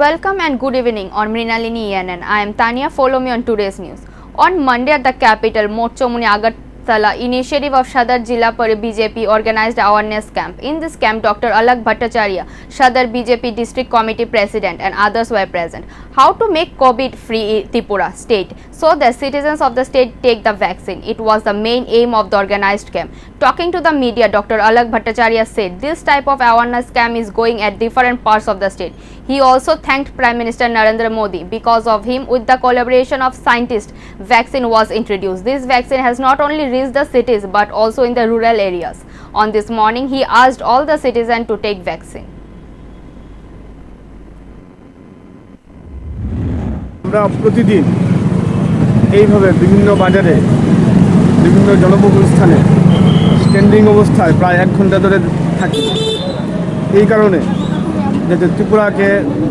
Welcome and good evening on Mrinalini ENN. I am Tania. Follow me on today's news. On Monday at the capital, Mochomuni Agartala, initiative of Sadar Jilla Pari BJP organized awareness camp. In this camp, Dr. Alak Bhattacharya, Sadar BJP District Committee President and others were present. How to make COVID-free Tripura state so the citizens of the state take the vaccine. It was the main aim of the organized camp. Talking to the media, Dr. Alak Bhattacharya said this type of awareness camp is going at different parts of the state. He also thanked Prime Minister Narendra Modi. Because of him, with the collaboration of scientists, vaccine was introduced. This vaccine has not only reached the cities but also in the rural areas. On this morning, he asked all the citizens to take vaccine. আমরা প্রতিদিন এইভাবে বিভিন্ন বাজারে বিভিন্ন জনবহুল স্থানে standing অবস্থায় প্রায় 1 ঘন্টা ধরে থাকি এই কারণে যাতে ত্রিপুরাকে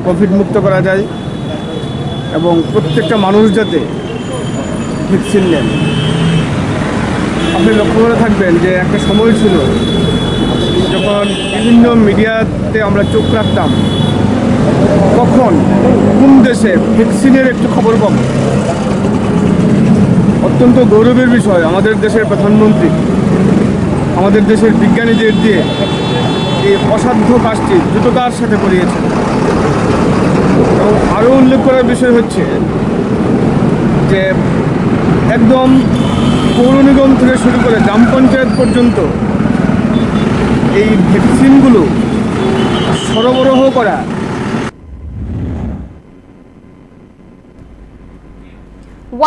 কোভিড মুক্ত করা যায় এবং প্রত্যেকটা মানুষ যাতে ভ্যাকসিন নেন। আপনি লক্ষ্য করে থাকবেন যে একটা সময় ছিল যখন বিভিন্ন মিডিয়াতে আমরা চোখ রাখতাম কখন কোন দেশে ভ্যাকসিনের একটু খবর পাব। অত্যন্ত গৌরবের বিষয় আমাদের দেশের প্রধানমন্ত্রী আমাদের দেশের বিজ্ঞানীদের দিয়ে এই অসাধ্য কাজটি দ্রুততার সাথে করিয়েছেন। এবং আরও উল্লেখ করার বিষয় হচ্ছে যে একদম পৌর নিগম থেকে শুরু করে গ্রাম পঞ্চায়েত পর্যন্ত এই ভ্যাকসিনগুলো সরবরাহ করা।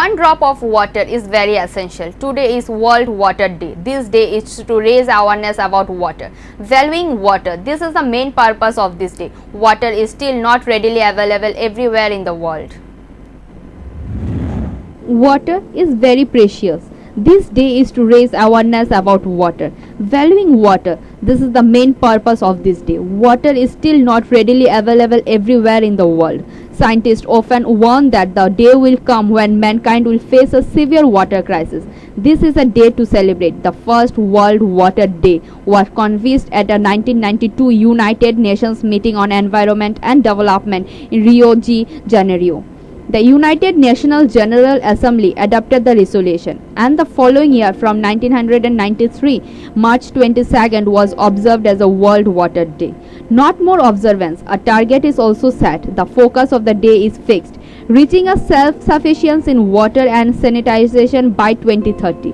One drop of water is very essential. Today is World Water Day. This day is to raise awareness about water. Valuing water. This is the main purpose of this day. Water is still not readily available everywhere in the world. Water is very precious. This day is to raise awareness about water. Valuing water. This is the main purpose of this day. Water is still not readily available everywhere in the world. Scientists often warn that the day will come when mankind will face a severe water crisis. This is a day to celebrate. The first World Water Day was convened at a 1992 United Nations meeting on environment and development in Rio de Janeiro. The United Nations General Assembly adopted the resolution, and the following year, from 1993, March 22nd was observed as a World Water Day. Not more observance, a target is also set. The focus of the day is fixed, reaching a self-sufficiency in water and sanitization by 2030.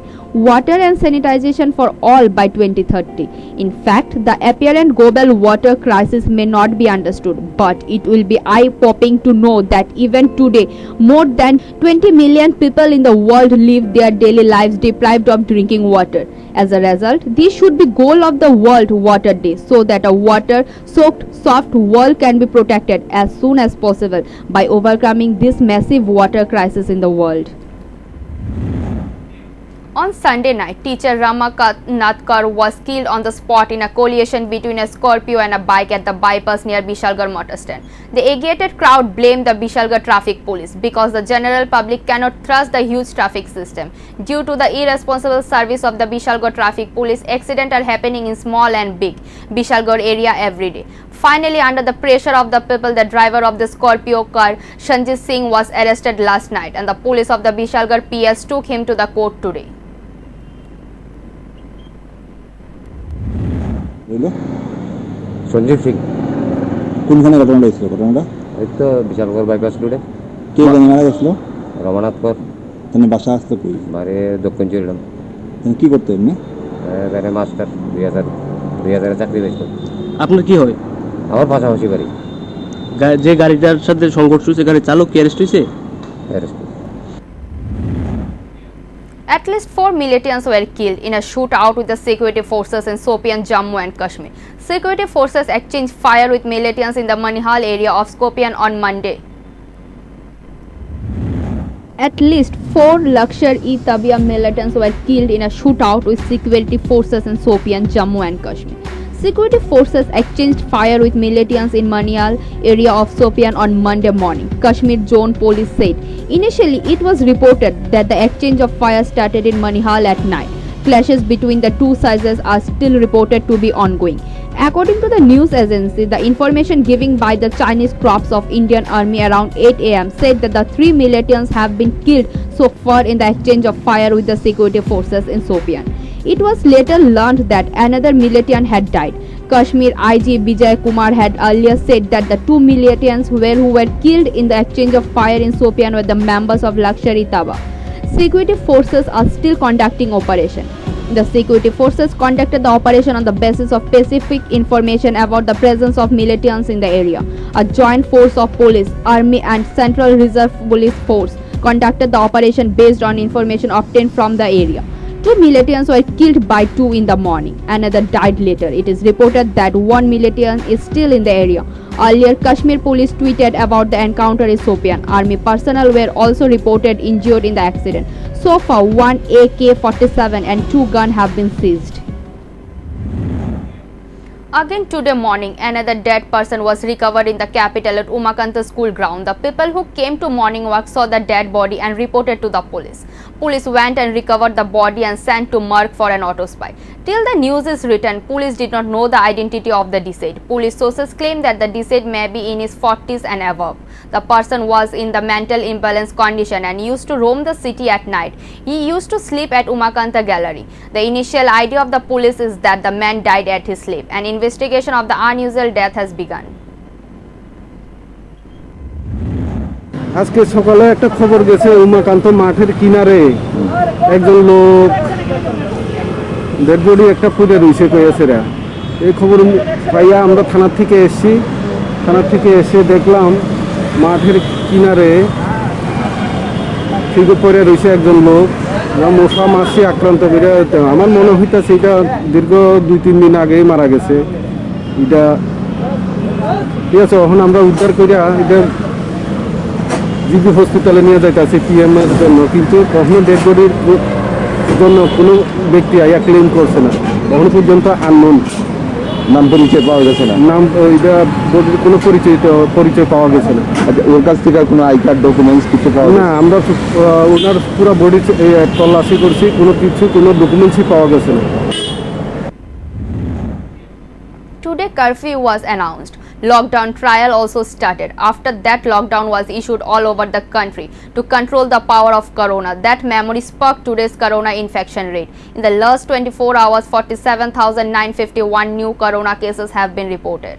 Water and sanitization for all by 2030. In fact, the apparent global water crisis may not be understood, but it will be eye-popping to know that even today, more than 20 million people in the world live their daily lives deprived of drinking water. As a result, this should be goal of the World Water Day, so that a water-soaked soft world can be protected as soon as possible by overcoming this massive water crisis in the world. On Sunday night, teacher Ramakant Natkar was killed on the spot in a collision between a Scorpio and a bike at the bypass near Bishalgarh motor stand. The agitated crowd blamed the Bishalgarh traffic police because the general public cannot trust the huge traffic system. Due to the irresponsible service of the Bishalgarh traffic police, accidents are happening in small and big Bishalgarh area every day. Finally, under the pressure of the people, the driver of the Scorpio car, Sanjit Singh, was arrested last night, and the police of the Bishalgarh PS took him to the court today. Sanjeev Singh কোনখানে ঘটনা হয়েছিল? ঘটনাটা এই তো Bishalgarh bypass রোডে। কে জানি মারা গেছিল? রমানাথ কর। তুমি বাসা আসতে কই? বাড়ি দক্ষিণ চিরডাম। তুমি কি করতে এমনি? এখানে মাস্টার 2000 চাকরি পেয়েছিল। আপনার কি হয়? আমার পাশাপাশি বাড়ি। যে গাড়িটার সাথে সংঘর্ষ হয়েছে গাড়ির চালক কি অ্যারেস্ট হয়েছে? Arrest. At least 4 militants were killed in a shootout with the security forces in Shopian, Jammu and Kashmir. Security forces exchanged fire with militants in the Manihal area of Shopian on Monday. At least 4 Lashkar-e-Taiba militants were killed in a shootout with security forces in Shopian, Jammu and Kashmir. Security forces exchanged fire with militants in Manihal area of Shopian on Monday morning, Kashmir Zone Police said. Initially, it was reported that the exchange of fire started in Manihal at night. Clashes between the two sides are still reported to be ongoing. According to the news agency, the information given by the Chinese troops of Indian Army around 8 am said that the 3 militants have been killed so far in the exchange of fire with the security forces in Sopian. It was later learned that another militant had died. Kashmir IG Vijay Kumar had earlier said that the 2 militants who were killed in the exchange of fire in Sopian were the members of Lashkar-e-Taiba. Security forces are still conducting operation. The security forces conducted the operation on the basis of specific information about the presence of militants in the area. A joint force of police, army and Central Reserve Police Force conducted the operation based on information obtained from the area. 2 militants were killed by 2 in the morning. Another died later. It is reported that 1 militant is still in the area. Earlier, Kashmir police tweeted about the encounter in Sopian. Army personnel were also reported injured in the accident. So far, 1 AK-47 and 2 guns have been seized. Again today morning, another dead person was recovered in the capital at Umakanta school ground. The people who came to morning walk saw the dead body and reported to the police. Police went and recovered the body and sent to morgue for an autopsy. Till the news is written, police did not know the identity of the deceased. Police sources claim that the deceased may be in his 40s and above. The person was in the mental imbalance condition and used to roam the city at night. He used to sleep at Umakanta Gallery. The initial idea of the police is that the man died at his sleep. An investigation of the unusual death has begun. আজকে সকালে একটা খবর গেছে উমাকান্ত মাঠের কিনারে একজন লোক dead body একটা পুঁতে রয়েছে কয়েছেরা। এই খবর পাইয়া আমরা থানা থেকে এসেছি। থানা থেকে এসে দেখলাম মাঠের কিনারে ঠিক পড়ে রয়েছে একজন লোক, মশা মাছি আক্রান্ত করে। আমার মনে হইতেছে এটা দীর্ঘ 2-3 দিন আগেই মারা গেছে। এটা ঠিক আছে, এখন আমরা উদ্ধার করে এটা জিবি হসপিটালে নিয়ে যাইতেছে পিএম এর জন্য, কিন্তু কখনো ডেড বডির জন্য কোনো ব্যক্তি আইয়া ক্লেম করছে না। কখনো পর্যন্ত আননোন, নাম পরিচয় পাওয়া গেছে না। নাম এটা বডির কোনো পরিচয় পাওয়া গেছে না। আচ্ছা, ওর কাছ থেকে কোনো আই কার্ড ডকুমেন্টস কিছু পাওয়া না, আমরা ওনার পুরো বডি তল্লাশি করছি, কোনো ডকুমেন্টসই পাওয়া গেছে না। Today curfew was announced. Lockdown trial also started. After that, lockdown was issued all over the country to control the power of corona. That memory sparked today's corona infection rate. In the last 24 hours, 47,951 new corona cases have been reported.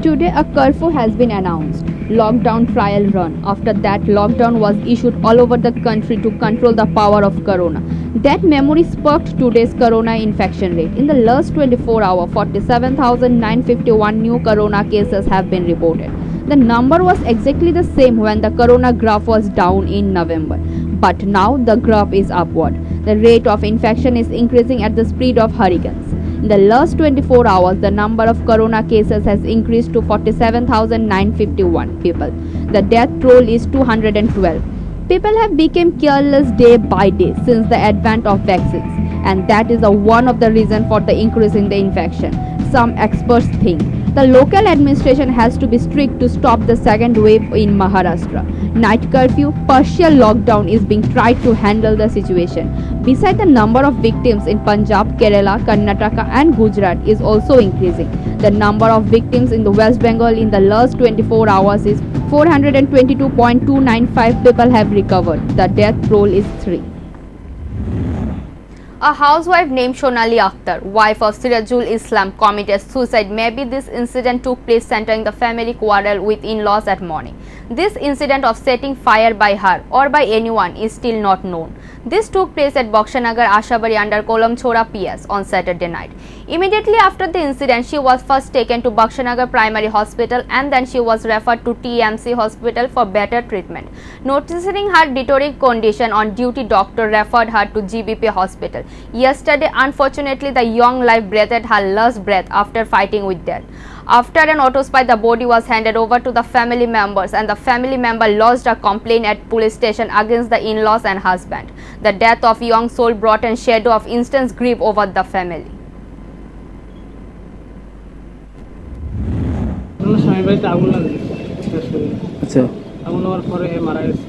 Today, a curfew has been announced. Lockdown trial run. After that, lockdown was issued all over the country to control the power of corona. That memory sparked today's corona infection rate. In the last 24 hours, 47,951 new corona cases have been reported. The number was exactly the same when the corona graph was down in November. But now the graph is upward. The rate of infection is increasing at the speed of hurricanes. In the last 24 hours, the number of corona cases has increased to 47,951 people. The death toll is 212. People have become careless day by day since the advent of vaccines, and that is one of the reasons for the increase in the infection. Some experts think the local administration has to be strict to stop the second wave in Maharashtra. Night curfew, partial lockdown is being tried to handle the situation. Besides, the number of victims in Punjab, Kerala, Karnataka and Gujarat is also increasing. The number of victims in the West Bengal in the last 24 hours is 422.295 people have recovered. The death toll is 3. A housewife named Shonali Akhtar, wife of Sirajul Islam, committed suicide. Maybe this incident took place centering the family quarrel with in-laws at morning. This incident of setting fire by her or by anyone is still not known. This took place at Bakshanagar Ashabari under Kolam Chora PS on Saturday night. Immediately after the incident, she was first taken to Bakshanagar Primary Hospital and then she was referred to TMC Hospital for better treatment. Noticing her deteriorating condition, on duty doctor referred her to GBP Hospital. Yesterday, unfortunately, the young life breathed her last breath after fighting with death. After an autopsy, the body was handed over to the family members and the family member lodged a complaint at police station against the in-laws and husband. The death of young soul brought a shadow of instant grief over the family. স্বামী বাড়িতে আগুন লাগে, আচ্ছা, আগুন হওয়ার পরে মারা গেছে।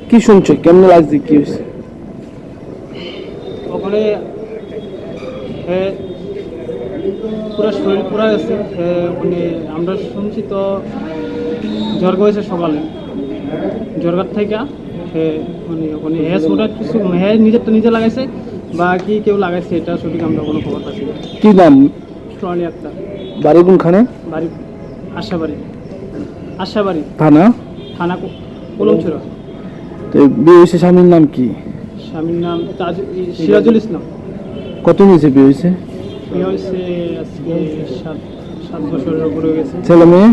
কি শুনছো, কেমন লাগছে, কি হয়েছে? ওখানে পুরো শরীর পুরা গেছে মানে আমরা শুনছি তো জ্বর হয়েছে সকালে জ্বরগার থেকে মানে ওখানে ওটা কিছু নিজের তো নিজে লাগাইছে বা কি কেউ লাগাইছে এটা সঠিক আমরা কোনো খবর পাচ্ছি না। কি নাম? স্ট্রলি একটা বাড়ি কোনখানে? বাড়ি আশাবাড়ি থানা? থানা কলমছড়া। তো বিয়ে হয়েছে, স্বামীর নাম কি? স্বামীর নাম সিরাজুল ইসলাম। কত হয়েছে বিয়ে হয়েছে? বিয়ে হয়েছে আজকে 7 বছরের উপরে গেছে। ছেলে মেয়ে?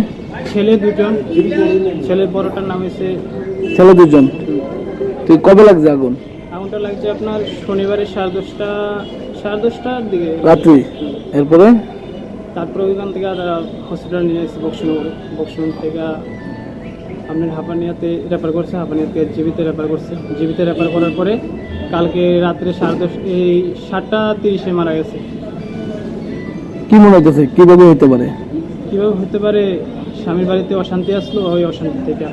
ছেলে 2জন, ছেলের বড়টার নাম হয়েছে। ছেলে 2জন। তুই কবে লাগছে আগুন? আগুনটা লাগছে আপনার শনিবারে 10:30টার দিকে রাত্রি। এরপরে তারপরে ওইখান থেকে হসপিটাল নিয়ে এসেছি বক্সিং থেকে আপনার হাঁপানিয়াতে রেফার করছে, হাঁপানিয়াতে জীবিতে রেফার করছে। জীবিতে রেফার করার পরে কালকে রাত্রে 7:30 মারা গেছে। কি মনে হইতেছে কিভাবে হইতে পারে? কীভাবে হতে পারে? স্বামীর বাড়িতে অশান্তি আসলো, ওই অশান্তি থেকে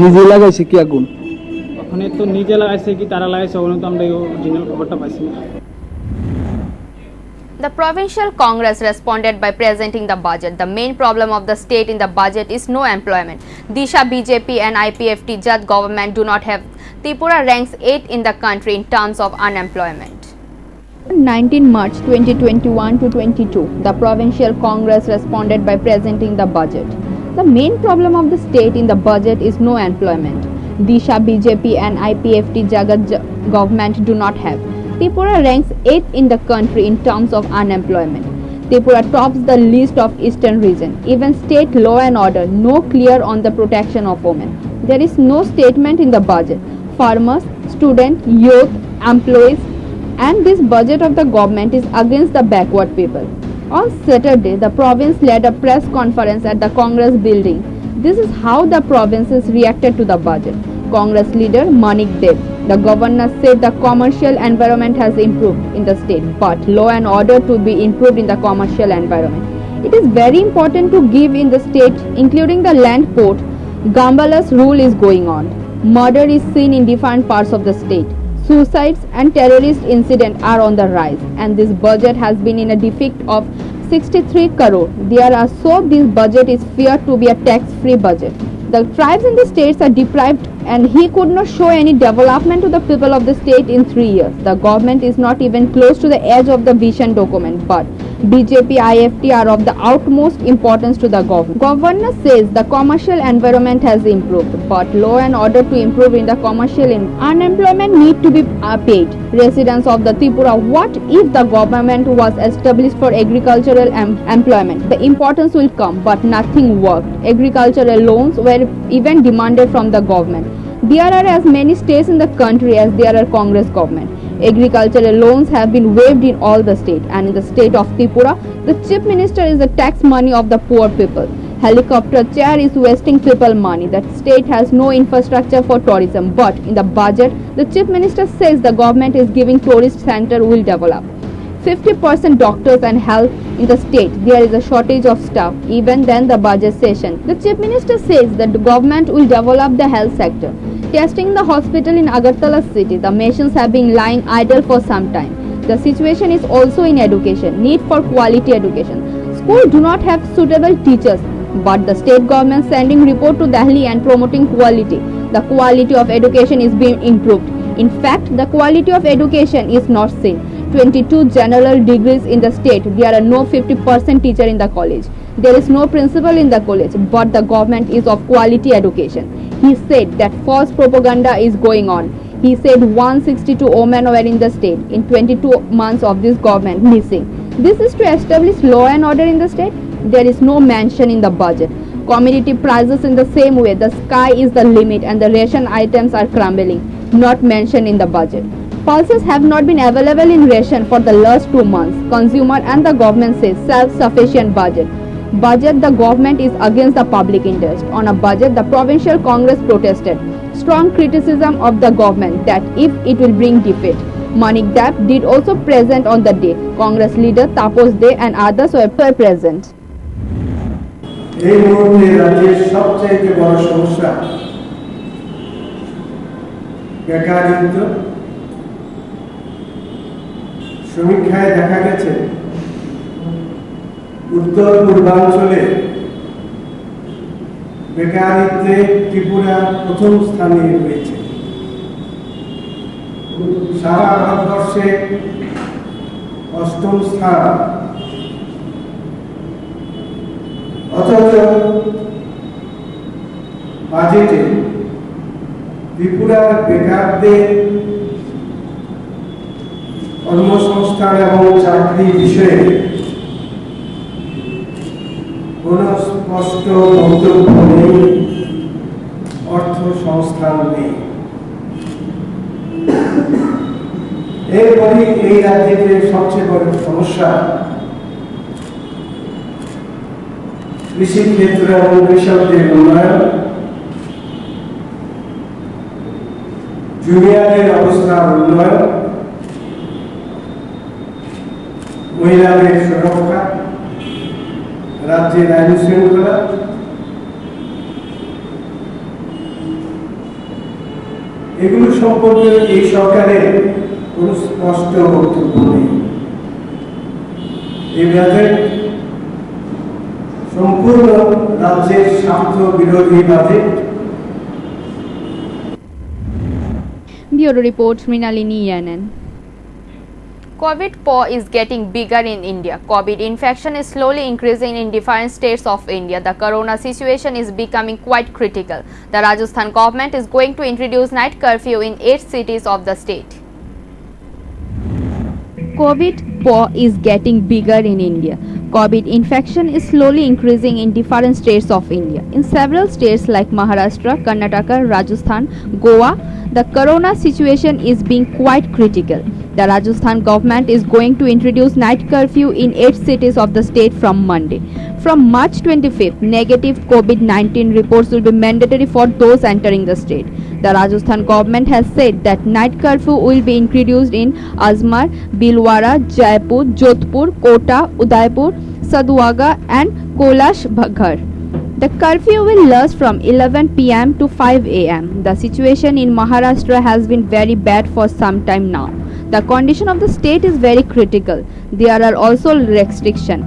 নিজে লাগাইছে কি আগুন? ওখানে তো নিজে লাগাইছে কি তারা লাগাইছে ওখানে তো আমরা অরিজিনাল খবরটা পাইছি না। The Provincial Congress responded by presenting the budget. The main problem of the state in the budget is no employment. Disha BJP and IPFT Jat government do not have. Tripura ranks 8th in the country in terms of unemployment. 19 March 2021 to 22, the Provincial Congress responded by presenting the budget. The main problem of the state in the budget is no employment. Disha BJP and IPFT Jagat government do not have. Tripura ranks 8th in the country in terms of unemployment. Tripura tops the list of eastern region. Even state law and order no clear on the protection of women. There is no statement in the budget. Farmers, students, youth, employees, and this budget of the government is against the backward people. On Saturday, the province led a press conference at the Congress building. This is how the provinces reacted to the budget. Congress leader Manik Dev, the governor, said the commercial environment has improved in the state, but law and order to be improved in the commercial environment. It is very important to give in the state, including the land port. Gambala's rule is going on. Murder is seen in different parts of the state. Suicides and terrorist incidents are on the rise, and this budget has been in a deficit of 63 crore. This budget is feared to be a tax-free budget. The tribes in the states are deprived, and he could not show any development to the people of the state in 3 years. The government is not even close to the edge of the vision document, but BJP IFT are of the utmost importance to the government. Governor says the commercial environment has improved, but law and order to improve in the commercial unemployment need to be paid. Residents of the Tripura, what if the government was established for agricultural employment? The importance will come, but nothing worked. Agricultural loans were even demanded from the government. There are as many states in the country as there are Congress government. Agricultural loans have been waived in all the states, and in the state of Tripura, the chief minister is the tax money of the poor people. Helicopter chair is wasting people money. The state has no infrastructure for tourism, but in the budget, the chief minister says the government is giving tourist center will develop. 50% doctors and health in the state. There is a shortage of staff. Even then the budget session, the chief minister says that the government will develop the health sector. Testing the hospital in Agartala city, the machines have been lying idle for some time. The situation is also in education, need for quality education. Schools do not have suitable teachers, but the state government sending report to Delhi and promoting quality. The quality of education is being improved. In fact, the quality of education is not seen. 22 general degrees in the state. There are no 50% teacher in the college. There is no principal in the college, but the government is of quality education. He said that false propaganda is going on. He said 162 women were in the state in 22 months of this government missing. This is to establish law and order in the state. There is no mention in the budget. Commodity prices in the same way. The sky is the limit and the ration items are crumbling. Not mentioned in the budget. Pulses have not been available in ration for the last 2 months. Consumer and the government says self-sufficient budget. The government is against the public interest. On a budget, the Provincial Congress protested. Strong criticism of the government that if it will bring defeat. Manik Dev did also present on the day. Congress leader Tapos De and others were present. এই মুহূর্তে রাজ্যের সবচেয়ে বড় সমস্যা বেকারত্ব। সমীক্ষায় দেখা গেছে উত্তর পূর্বাঞ্চলে বেকারিত্বে ত্রিপুরা প্রথম স্থানে রয়েছে। সারা ভারতবর্ষে অষ্টম স্থান, অথচ বাজেটে ত্রিপুরার বেকারদের কর্মসংস্থান এবং চাকরি বিষয়ে কোন স্পষ্ট বক্তব্য নেই, অর্থ সংস্থান নেই। এরপরই এই রাজ্যের সবচেয়ে বড় সমস্যা কৃষি ক্ষেত্র এবং কৃষকদের উন্নয়ন, জুনিয়রদের অবস্থার উন্নয়ন, মহিলাদের সুরক্ষা, রাজ্যের আইন শৃঙ্খলা, এগুলো সম্পর্কে এই সরকারের কোন স্পষ্ট বক্তব্য নেই। এই বাজেট সম্পূর্ণ রাজ্যের স্বার্থ বিরোধী budget. Bureau Report, Mrinalini ENN. COVID paw is getting bigger in India. COVID infection is slowly increasing in different states of India. The corona situation is becoming quite critical. The Rajasthan government is going to introduce night curfew in 8 cities of the state. COVID paw is getting bigger in India. COVID infection is slowly increasing in different states of India. In several states like Maharashtra, Karnataka, Rajasthan, Goa, the corona situation is being quite critical. The Rajasthan government is going to introduce night curfew in 8 cities of the state from Monday. From March 25th, negative COVID-19 reports will be mandatory for those entering the state. The Rajasthan government has said that night curfew will be introduced in Azmar, Bhilwara, Jaipur, Jodhpur, Kota, Udaipur, Sadhuwaga and Kailash Bhagar. The curfew will last from 11 p.m. to 5 a.m. The situation in Maharashtra has been very bad for some time now. The condition of the state is very critical. There are also restrictions.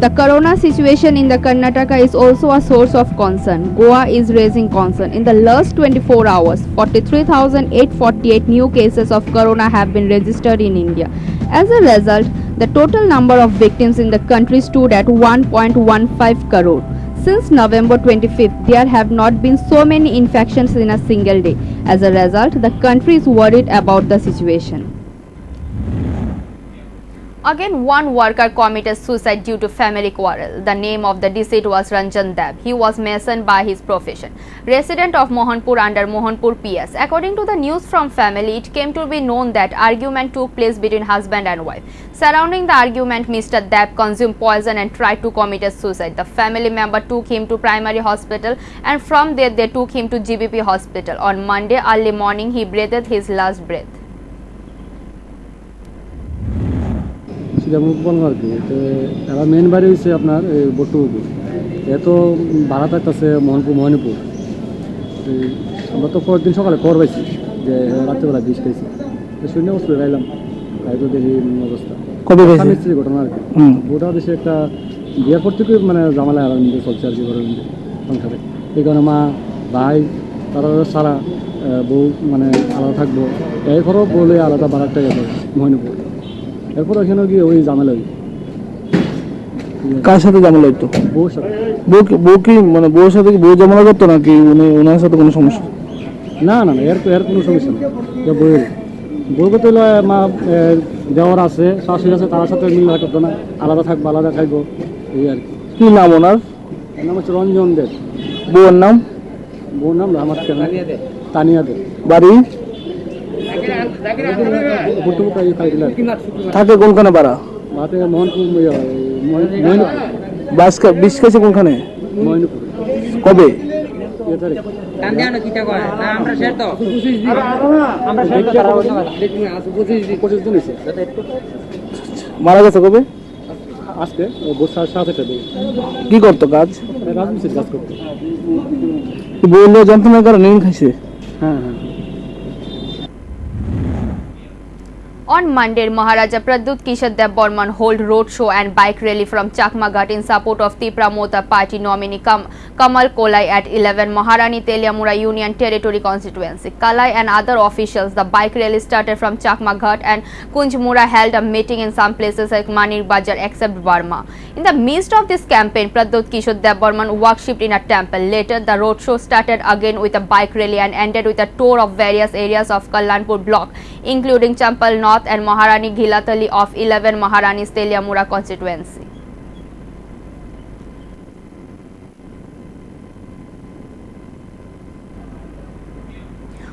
The corona situation in the Karnataka is also a source of concern. Goa is raising concern. In the last 24 hours, 43,848 new cases of corona have been registered in India. As a result, the total number of victims in the country stood at 1.15 crore. Since November 25th, there have not been so many infections in a single day. As a result, the country is worried about the situation. Again, one worker committed suicide due to family quarrel. The name of the deceased was Ranjan Deb. He was mason by his profession, resident of Mohanpur under Mohanpur PS. According to the news from family, it came to be known that argument took place between husband and wife. Surrounding the argument, Mr. Deb consumed poison and tried to commit suicide. The family member took him to primary hospital and from there they took him to GBP hospital. On Monday early morning, he breathed his last breath. যেমন বলবো আর কি, তো এরা main বাড়ি হচ্ছে আপনার বটুপুকুর, এত ভাড়া থাকতেছে মণিপুর। আমরা তো পরের দিন সকালে খবর পাইছি যে রাত্রেবেলা বিষ খাইছি, তো শূন্য অবস্থা গাইলাম, তাই তো দেখি অবস্থা কবে স্ত্রী ঘটনা আর কি। গোটা দেশে একটা বিয়ের পর থেকে মানে জামালা আলাদা চলছে আর কি ঘরের মধ্যে সংসারে। এই কারণে মা ভাই তারা সারা বউ মানে আলাদা থাকবো, এই ঘরও বলে আলাদা ভাড়াটা গেছে মণিপুর। এরপর ওখানে গিয়ে ওই ঝামেলা হই। কার সাথে ঝামেলা হইতো? বউর সাথে। বউ কি মানে বউর সাথে কি বউ ঝামেলা করতো নাকি ওনার সাথে কোনো সমস্যা? না না না, এর কোনো সমস্যা নেই। বউ করতে হলে মা দেওয়ার আছে, শাশুড়ি আছে, তার সাথে মিল করতো না, আলাদা থাকবো আলাদা খাইবো এই আর কি। কী নাম ওনার? ওর নাম হচ্ছে রঞ্জন দেব। বউর নাম? বউর নাম আমার তানিয়া দেব। বাড়ি থাকে কোনখানে? বাড়া মোহনপুর। বিষ খেয়েছে কোনখানে? মহিনপুর। কবে? মারা গেছে কবে? আজকে বছর 7-8 দিন। কি করতো কাজ? রাজমিস্ত্রির কাজ করতো। বললো যন্ত্রণার কারণে খাইছে। হ্যাঁ হ্যাঁ। On Monday, Maharaja Pradyut Kishore Dev Burman hold road show and bike rally from Chakmaghat in support of Tripura Mota Party nominee Kamal Kolai at 11 Maharani Teliamura Union Territory constituency. Kalai and other officials, the bike rally started from Chakmaghat and Kunjmura held a meeting in some places like Manir Bajar except Burma. In the midst of this campaign, Pradyut Kishore Dev Burman worshipped in a temple. Later, the road show started again with a bike rally and ended with a tour of various areas of Kallanpur block, including Champal North and Maharani Ghilatali of 11 Maharani's Teliamura constituency.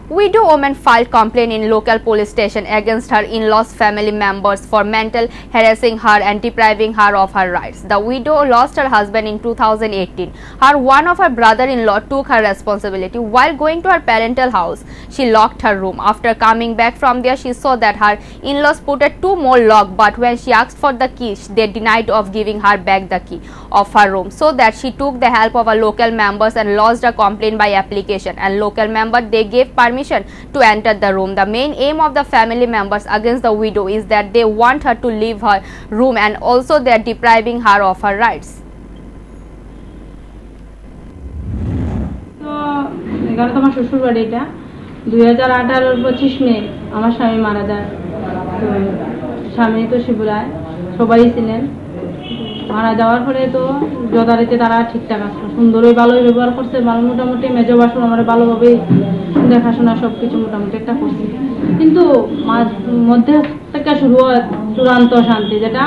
Widow woman filed complaint in local police station against her in-laws family members for mental harassing her and depriving her of her rights. The widow lost her husband in 2018. One of her brother-in-law took her responsibility. While going to her parental house, she locked her room. After coming back from there, she saw that her in-laws put 2 more locks, but when she asked for the key, they denied of giving her back the key of her room. So that she took the help of a local members and lodged a complaint by application. And local member, they gave permission to enter the room. The main aim of the family members against the widow is that they want her to leave her room and also they are depriving her of her rights. তো এখানে তোমার শ্বশুর বাড়ি, এটা 2018 25 মে আমার স্বামী মারা যায়। তো স্বামী তো শিবরায় সবাই ছিলেন। মারা যাওয়ার পরে তো যথারীতি তারা ঠিকঠাক আসলো, সুন্দরই ভালোই ব্যবহার করছে, ভালো মোটামুটি মেজো বাসন আমার ভালোভাবেই দেখাশোনা সব কিছু মোটামুটি একটা করছে। কিন্তু মধ্যে থেকে শুরু হয় চূড়ান্ত শান্তি, যেটা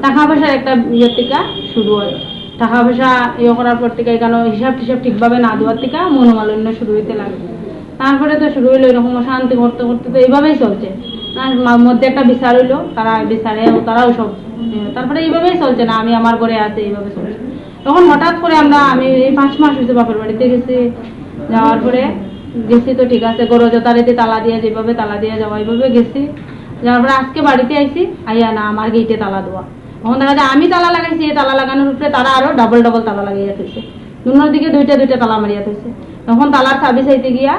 টাকা পয়সার একটা ইয়ের থেকে শুরু হয়। টাকা পয়সা ইয়ে করার পর থেকে এখানে হিসাব টিসাব ঠিকভাবে না দেওয়ার থেকে মনোমালিন্য শুরু হইতে লাগে। তারপরে তো শুরু হইলো এরকম শান্তি করতে করতে তো এইভাবেই চলছে। মধ্যে একটা বিচার হইলো, তারা বিচারে তারাও সব, তারপরে এইভাবেই চলছে না, আমি আমার ঘরে আছি এইভাবে চলছে। তখন হঠাৎ করে আমি এই 5 মাস হয়েছে বাপের বাড়িতে গেছি। যাওয়ার পরে গেছি তো ঠিক আছে, গরো যথারীতি তালা দিয়ে যেভাবে তালা দিয়ে যাওয়া এইভাবে গেছি। যাওয়ার পরে আজকে বাড়িতে আইছি, আইয়া না আমার গেটে তালা দেওয়া। তখন দেখা যায় আমি তালা লাগাইছি, এই তালা লাগানোর উপরে তারা আরো ডাবল তালা লাগাইয়া থইছে, দুনোর দিকে দুইটা তালা মারিয়া থইছে। তখন তালার চাবি চাইতে গিয়া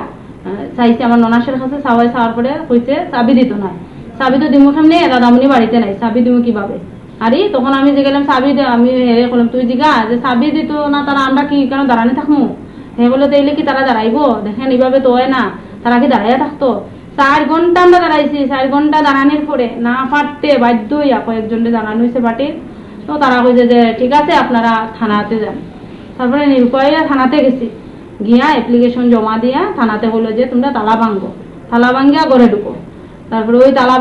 চাইছে আমার ননাসের কাছে, চাওয়াই চাওয়ার পরে কইছে চাবি দিত না। চাবি তো দিমু সামনে, দাদামণি বাড়িতে নাই, চাবি দিমু কিভাবে? আরে তখন আমি যে গেলাম চাবি আমি হেরে করলাম, তুই জিগা যে চাবি দিত না, তারা আমরা কি কেন দাঁড়ানি থাকবো? হ্যাঁ বলে তাইলে কি তারা দাঁড়াইবো? দেখেন এইভাবে তো হয় না, তারা কি দাঁড়াইয়া থাকতো? 4 ঘন্টা আমরা দাঁড়াইছি, 4 ঘন্টা দাঁড়ানোর পরে না পারতে বাধ্য হইয়া কয়েকজনকে জানানো হয়েছে পার্টির। তো তারা কইছে যে ঠিক আছে আপনারা থানাতে যান। তারপরে নিরুপায় থানাতে গেছি, গিয়া অ্যাপ্লিকেশন জমা দিয়া থানাতে হলো যে তোমরা তালা ভাঙবো, তালা ভাঙ্গিয়া ঘরে ঢুকো। তারপরে ওই তালা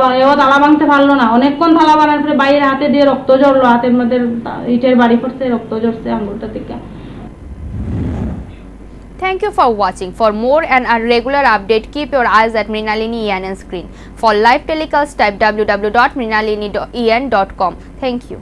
ভাঙতে পারলো না, অনেকক্ষণ তালা ভাঙার পরে বাইরে হাতে দিয়ে রক্ত ঝরলো, হাতের মধ্যে ইটের বাড়ি পড়ছে, রক্ত ঝরছে আঙুলটা থেকে। Thank you for watching. For more and a regular update, keep your eyes at Mrinalini ENN screen. For live telecast, type www.mrinalini.en.com. Thank you.